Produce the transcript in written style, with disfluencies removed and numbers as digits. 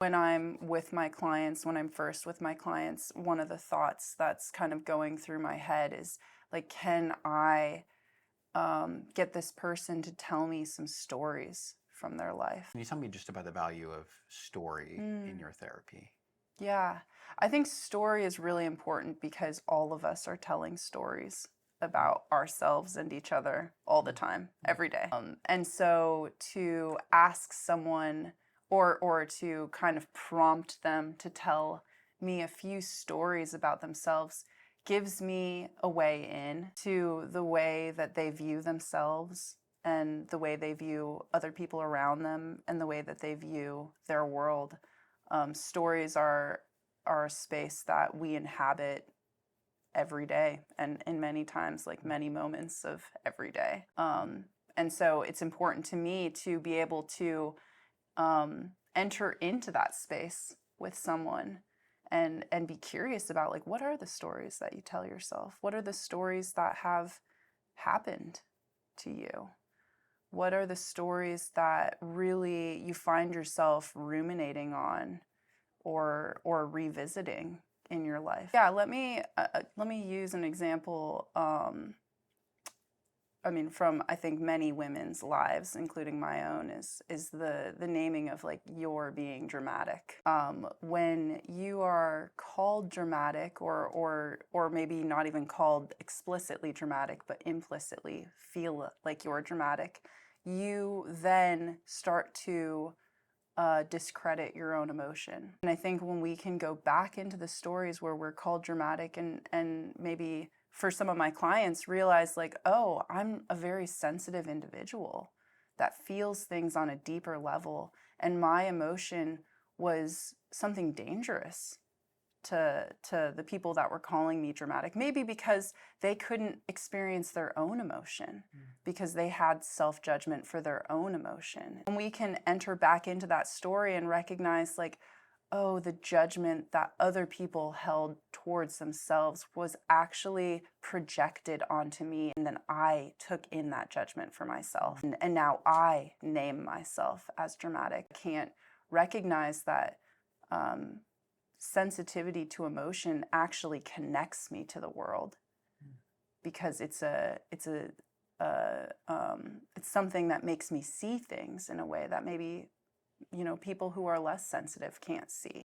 When I'm with my clients, when I'm first with my clients, one of the thoughts that's kind of going through my head is like, can I get this person to tell me some stories from their life? Can you tell me just about the value of story in your therapy? Yeah, I think story is really important because all of us are telling stories about ourselves and each other all the time, every day. And so to ask someone or to kind of prompt them to tell me a few stories about themselves gives me a way in to the way that they view themselves and the way they view other people around them and the way that they view their world. Stories are a space that we inhabit every day, and in many times, like many moments of every day. And so it's important to me to be able to enter into that space with someone and be curious about, like, what are the stories that you tell yourself? What are the stories that have happened to you? What are the stories that really you find yourself ruminating on or revisiting in your life? Yeah, let me use an example. I mean, from I think many women's lives, including my own, is the naming of like you're being dramatic. When you are called dramatic, or maybe not even called explicitly dramatic, but implicitly feel like you're dramatic, you then start to discredit your own emotion. And I think when we can go back into the stories where we're called dramatic and maybe for some of my clients realize like, oh, I'm a very sensitive individual that feels things on a deeper level, and my emotion was something dangerous to the people that were calling me dramatic, maybe because they couldn't experience their own emotion because they had self-judgment for their own emotion. And we can enter back into that story and recognize like, oh, the judgment that other people held towards themselves was actually projected onto me, and then I took in that judgment for myself. And now I name myself as dramatic. I can't recognize that sensitivity to emotion actually connects me to the world, because it's something that makes me see things in a way that maybe people who are less sensitive can't see.